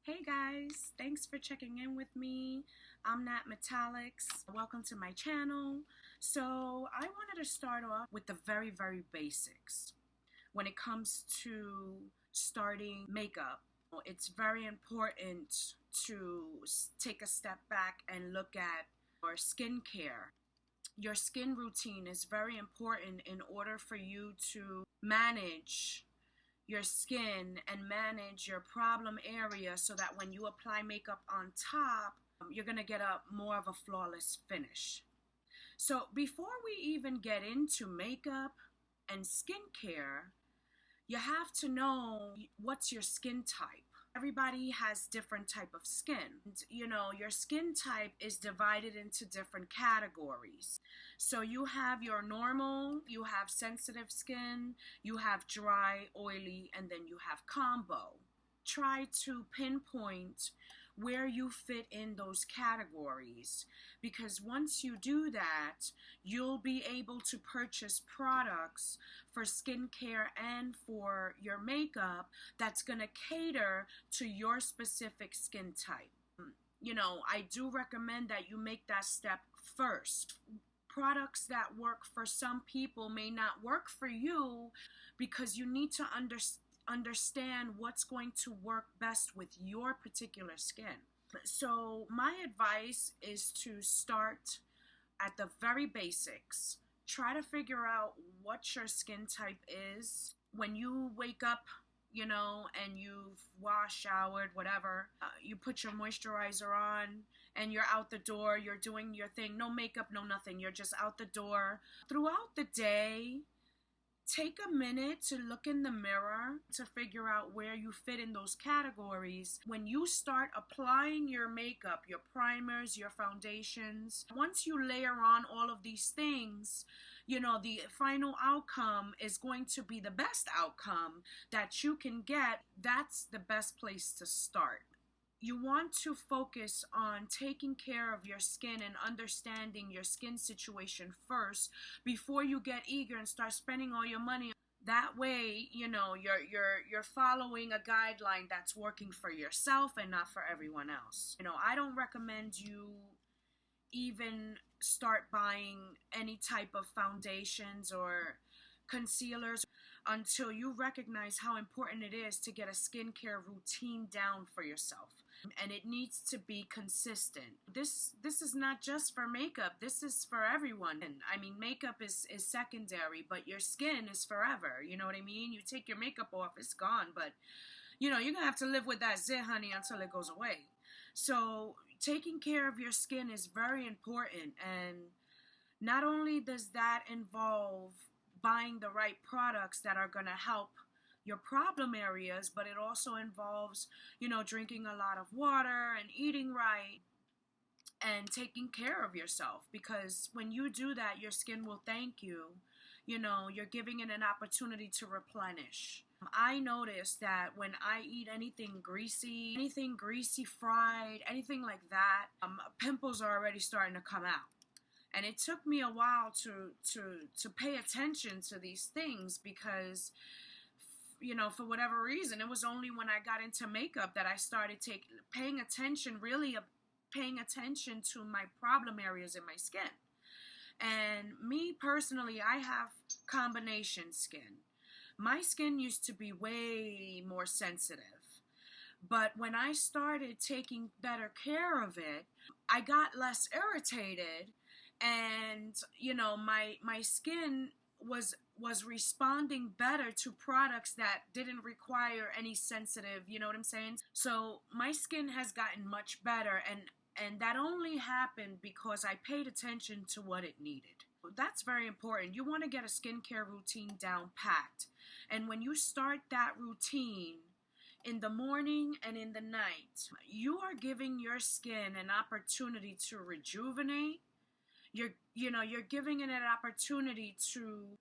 Hey guys, thanks for checking in with me. I'm Nat Metallics. Welcome to my channel. So I wanted to start off with the very basics. When it comes to starting makeup, it's very important to take a step back and look at your skincare. Your skin routine is very important in order for you to manage your skin and manage your problem area so that when you apply makeup on top, you're gonna get a more of a flawless finish. So before we even get into makeup and skincare, you have to know what's your skin type. Everybody has different type of skin. Your skin type is divided into different categories. So you have your normal, you have sensitive skin, you have dry, oily, and then you have combo. Try to pinpoint where you fit in those categories, because once you do that, you'll be able to purchase products for skincare and for your makeup that's going to cater to your specific skin type. I do recommend that you make that step first. Products that work for some people may not work for you, because you need to understand what's going to work best with your particular skin. So my advice is to start at the very basics. Try to figure out what your skin type is. When you wake up, and you've washed, showered, whatever, you put your moisturizer on and you're out the door, you're doing your thing, no makeup, no nothing, you're just out the door. Throughout the day, take a minute to look in the mirror to figure out where you fit in those categories. When you start applying your makeup, your primers, your foundations, once you layer on all of these things, the final outcome is going to be the best outcome that you can get. That's the best place to start. You want to focus on taking care of your skin and understanding your skin situation first before you get eager and start spending all your money. That way, you're following a guideline that's working for yourself and not for everyone else. I don't recommend you even start buying any type of foundations or concealers until you recognize how important it is to get a skincare routine down for yourself. And it needs to be consistent. This is not just for makeup. This is for everyone. And makeup is secondary, but your skin is forever. You know what I mean? You take your makeup off, it's gone. But, you're going to have to live with that zit, honey, until it goes away. So taking care of your skin is very important. And not only does that involve buying the right products that are going to help your problem areas, but it also involves, drinking a lot of water and eating right and taking care of yourself, because when you do that, your skin will thank you. You're giving it an opportunity to replenish. I noticed that when I eat anything greasy, fried, anything like that, pimples are already starting to come out. And it took me a while to pay attention to these things, because for whatever reason, it was only when I got into makeup that I started paying attention to my problem areas in my skin. And me personally, I have combination skin. My skin used to be way more sensitive. But when I started taking better care of it, I got less irritated. And, my skin was responding better to products that didn't require any sensitive, you know what I'm saying? So my skin has gotten much better, and that only happened because I paid attention to what it needed. That's very important. You want to get a skincare routine down packed. And when you start that routine in the morning and in the night, you are giving your skin an opportunity to rejuvenate. You're giving it an opportunity to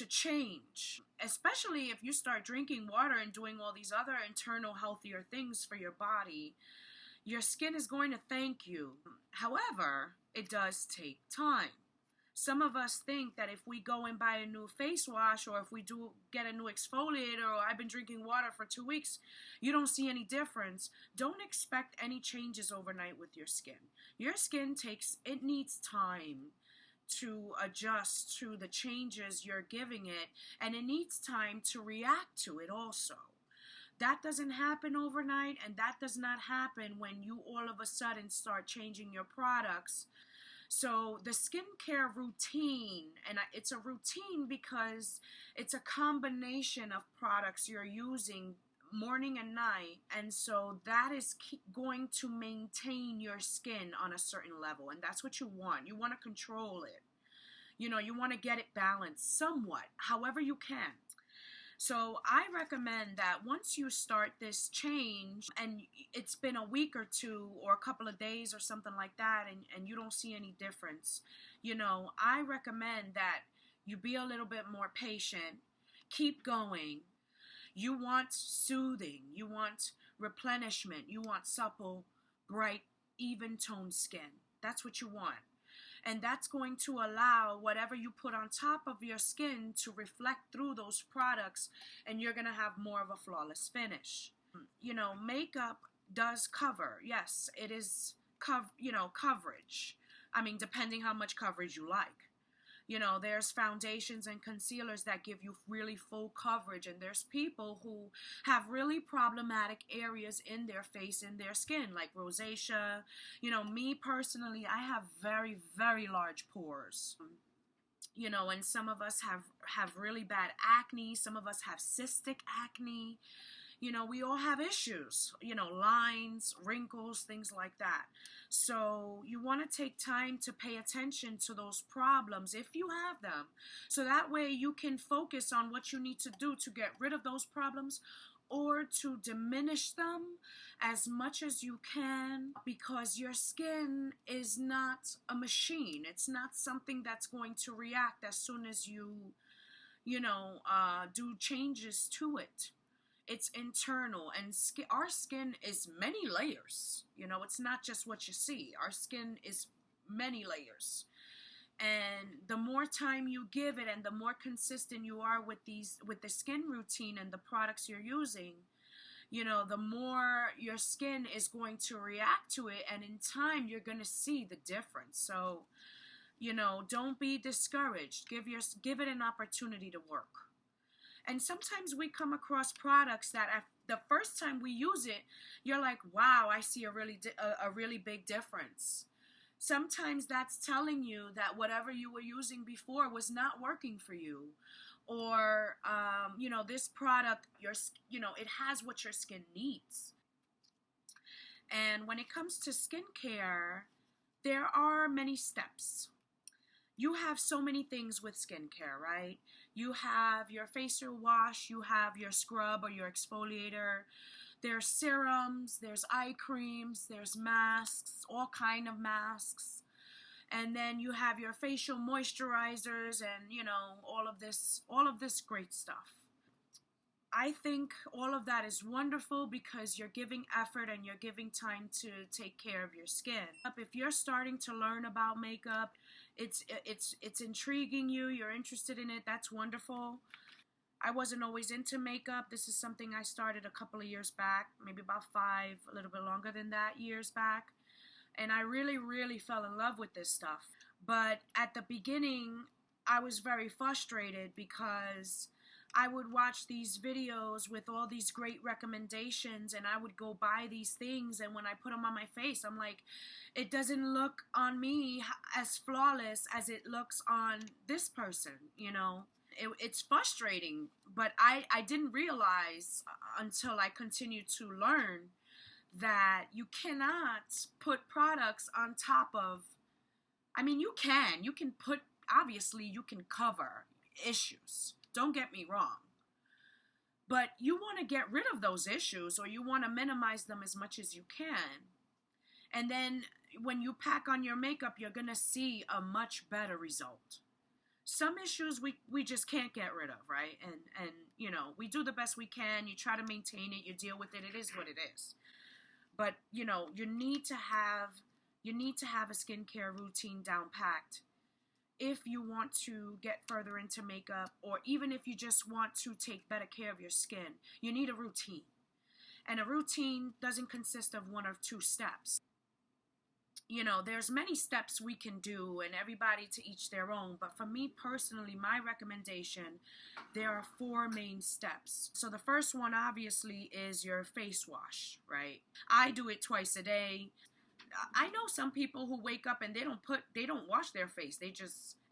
change, especially if you start drinking water and doing all these other internal healthier things for your body. Your skin is going to thank you. However, it does take time. Some of us think that if we go and buy a new face wash, or if we do get a new exfoliator, or I've been drinking water for 2 weeks, you don't see any difference. Don't expect any changes overnight with your skin. Your skin needs time to adjust to the changes you're giving it, and it needs time to react to it also. That doesn't happen overnight, and that does not happen when you all of a sudden start changing your products. So the skincare routine, and it's a routine because it's a combination of products you're using morning and night, and so that is going to maintain your skin on a certain level, and that's what you want. You want to control it. You know, you want to get it balanced somewhat, however you can. So I recommend that once you start this change and it's been a week or two or a couple of days or something like that, and you don't see any difference, you know, I recommend that you be a little bit more patient, keep going. You want soothing, you want replenishment, you want supple, bright, even toned skin. That's what you want. And that's going to allow whatever you put on top of your skin to reflect through those products, and you're going to have more of a flawless finish. You know, makeup does cover. Yes, it is, coverage. I mean, depending how much coverage you like. You know, there's foundations and concealers that give you really full coverage, and there's people who have really problematic areas in their face, in their skin, like rosacea. You know, me personally, I have very, very large pores. You know, and some of us have really bad acne. Some of us have cystic acne. You know, we all have issues, you know, lines, wrinkles, things like that. So you want to take time to pay attention to those problems if you have them. So that way you can focus on what you need to do to get rid of those problems or to diminish them as much as you can, because your skin is not a machine. It's not something that's going to react as soon as you do changes to it. It's internal, and our skin is many layers. You know, it's not just what you see. Our skin is many layers. And the more time you give it and the more consistent you are with the skin routine and the products you're using, you know, the more your skin is going to react to it, and in time you're going to see the difference. So, you know, don't be discouraged. Give it an opportunity to work. And sometimes we come across products that the first time we use it, you're like, wow, I see a really big difference. Sometimes that's telling you that whatever you were using before was not working for you. Or, this product, it has what your skin needs. And when it comes to skincare, there are many steps. You have so many things with skincare, right? You have your facial wash, you have your scrub or your exfoliator, there's serums, there's eye creams, there's masks, all kind of masks. And then you have your facial moisturizers and, all of this great stuff. I think all of that is wonderful because you're giving effort and you're giving time to take care of your skin. If you're starting to learn about makeup, it's intriguing you, you're interested in it, that's wonderful. I wasn't always into makeup. This is something I started a couple of years back, maybe about 5, a little bit longer than that, years back. And I really, really fell in love with this stuff. But at the beginning, I was very frustrated because I would watch these videos with all these great recommendations and I would go buy these things, and when I put them on my face, I'm like, it doesn't look on me as flawless as it looks on this person, It's frustrating, but I didn't realize until I continued to learn that you cannot put products on top of, you can put, obviously you can cover issues. Don't get me wrong. But you want to get rid of those issues, or you want to minimize them as much as you can. And then when you pack on your makeup, you're going to see a much better result. Some issues we just can't get rid of, right? And we do the best we can. You try to maintain it. You deal with it. It is what it is. But, you need to have a skincare routine down packed. if you want to get further into makeup, or even if you just want to take better care of your skin, you need a routine. And a routine doesn't consist of one or two steps. You know, there's many steps we can do, and everybody to each their own. But for me personally, my recommendation, there are 4 main steps. So the first one obviously is your face wash, right? I do it twice a day. I know some people who wake up and they don't wash their face.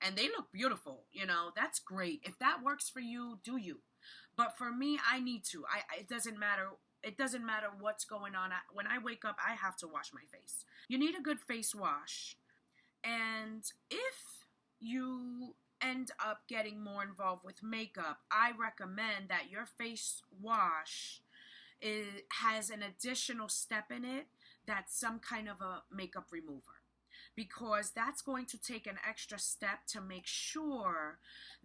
And they look beautiful, you know. That's great. If that works for you, do you. But for me, I need to. It doesn't matter. It doesn't matter what's going on. When I wake up, I have to wash my face. You need a good face wash. And if you end up getting more involved with makeup, I recommend that your face wash has an additional step in it that's some kind of a makeup remover, because that's going to take an extra step to make sure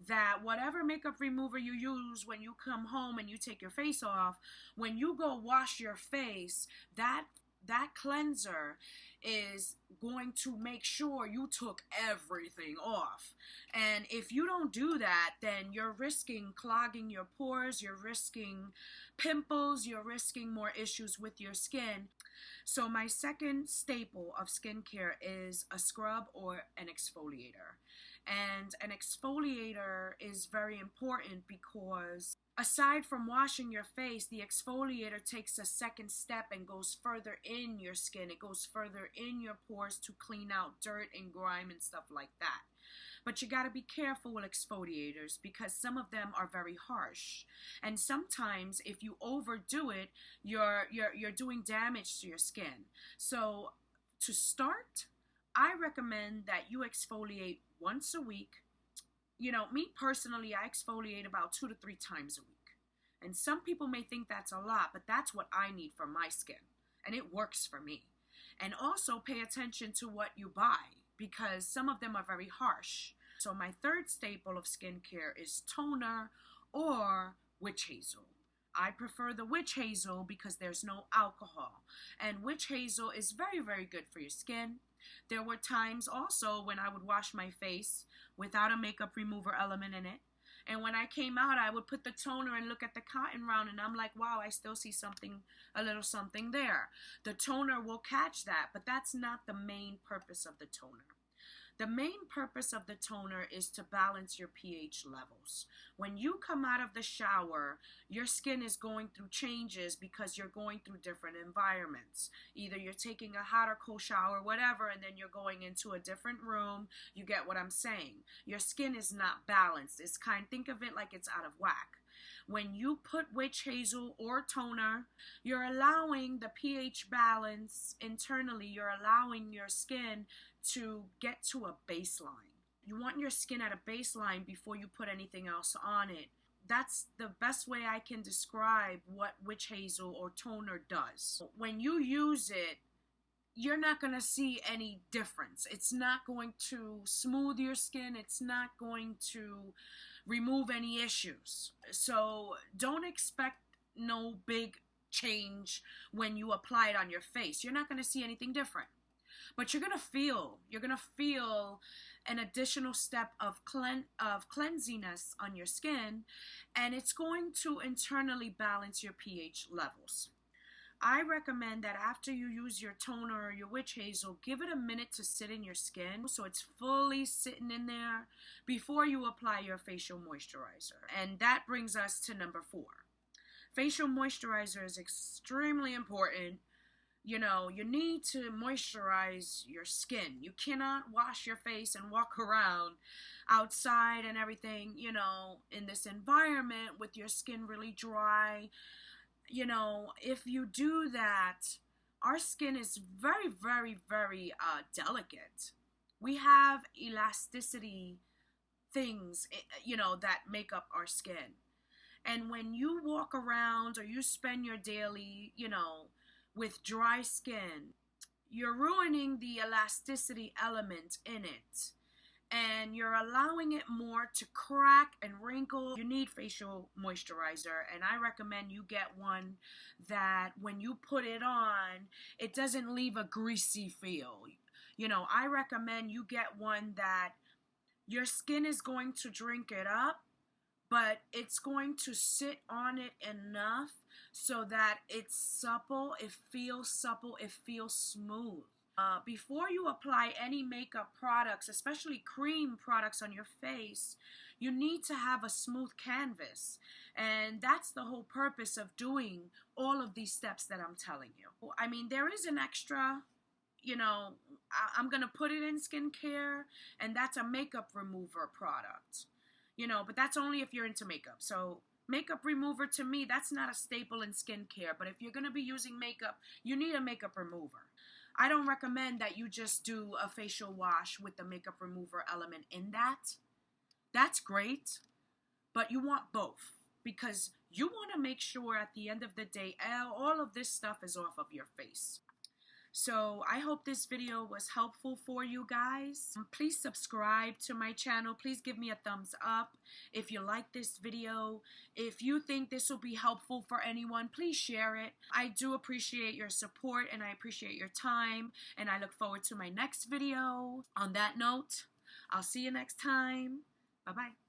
that whatever makeup remover you use when you come home and you take your face off, when you go wash your face, that cleanser is going to make sure you took everything off. And if you don't do that, then you're risking clogging your pores, you're risking pimples, you're risking more issues with your skin. So my second staple of skincare is a scrub or an exfoliator. And an exfoliator is very important because aside from washing your face, the exfoliator takes a second step and goes further in your skin. It goes further in your pores to clean out dirt and grime and stuff like that. But you got to be careful with exfoliators because some of them are very harsh. And sometimes if you overdo it, you're doing damage to your skin. So to start, I recommend that you exfoliate once a week. You know, me personally, I exfoliate about 2 to 3 times a week. And some people may think that's a lot, but that's what I need for my skin. And it works for me. And also pay attention to what you buy, because some of them are very harsh. So my third staple of skincare is toner or witch hazel. I prefer the witch hazel because there's no alcohol. And witch hazel is very, very good for your skin. There were times also when I would wash my face without a makeup remover element in it. And when I came out, I would put the toner and look at the cotton round, and I'm like, wow, I still see something, a little something there. The toner will catch that, but that's not the main purpose of the toner. The main purpose of the toner is to balance your pH levels. When you come out of the shower, your skin is going through changes because you're going through different environments. Either you're taking a hot or cold shower, whatever, and then you're going into a different room. You get what I'm saying. Your skin is not balanced. Think of it like it's out of whack. When you put witch hazel or toner, you're allowing the pH balance internally. You're allowing your skin to get to a baseline. You want your skin at a baseline before you put anything else on it. That's the best way I can describe what witch hazel or toner does. When you use it, you're not going to see any difference. It's not going to smooth your skin. It's not going to remove any issues. So don't expect no big change when you apply it on your face. You're not going to see anything different. But you're gonna feel an additional step of cleansiness on your skin, and it's going to internally balance your pH levels. I recommend that after you use your toner or your witch hazel, give it a minute to sit in your skin so it's fully sitting in there before you apply your facial moisturizer. And that brings us to number 4. Facial moisturizer is extremely important. You know, you need to moisturize your skin. You cannot wash your face and walk around outside and everything, you know, in this environment with your skin really dry. You know, if you do that, our skin is very, very, very delicate. We have elasticity things, you know, that make up our skin. And when you walk around or you spend your daily, you know, with dry skin, you're ruining the elasticity element in it, and you're allowing it more to crack and wrinkle. You need facial moisturizer, and I recommend you get one that when you put it on, it doesn't leave a greasy feel. You know, I recommend you get one that your skin is going to drink it up, but it's going to sit on it enough so that it's supple, it feels smooth. Before you apply any makeup products, especially cream products on your face, you need to have a smooth canvas. And that's the whole purpose of doing all of these steps that I'm telling you. I mean, there is an extra, you know, I'm going to put it in skincare, and that's a makeup remover product. You know, but that's only if you're into makeup. So makeup remover, to me, that's not a staple in skincare. But if you're going to be using makeup, you need a makeup remover. I don't recommend that you just do a facial wash with the makeup remover element in that. That's great, but you want both, because you want to make sure at the end of the day, all of this stuff is off of your face. So I hope this video was helpful for you guys. Please subscribe to my channel. Please give me a thumbs up if you like this video. If you think this will be helpful for anyone, please share it. I do appreciate your support, and I appreciate your time, and I look forward to my next video. On that note, I'll see you next time. Bye-bye.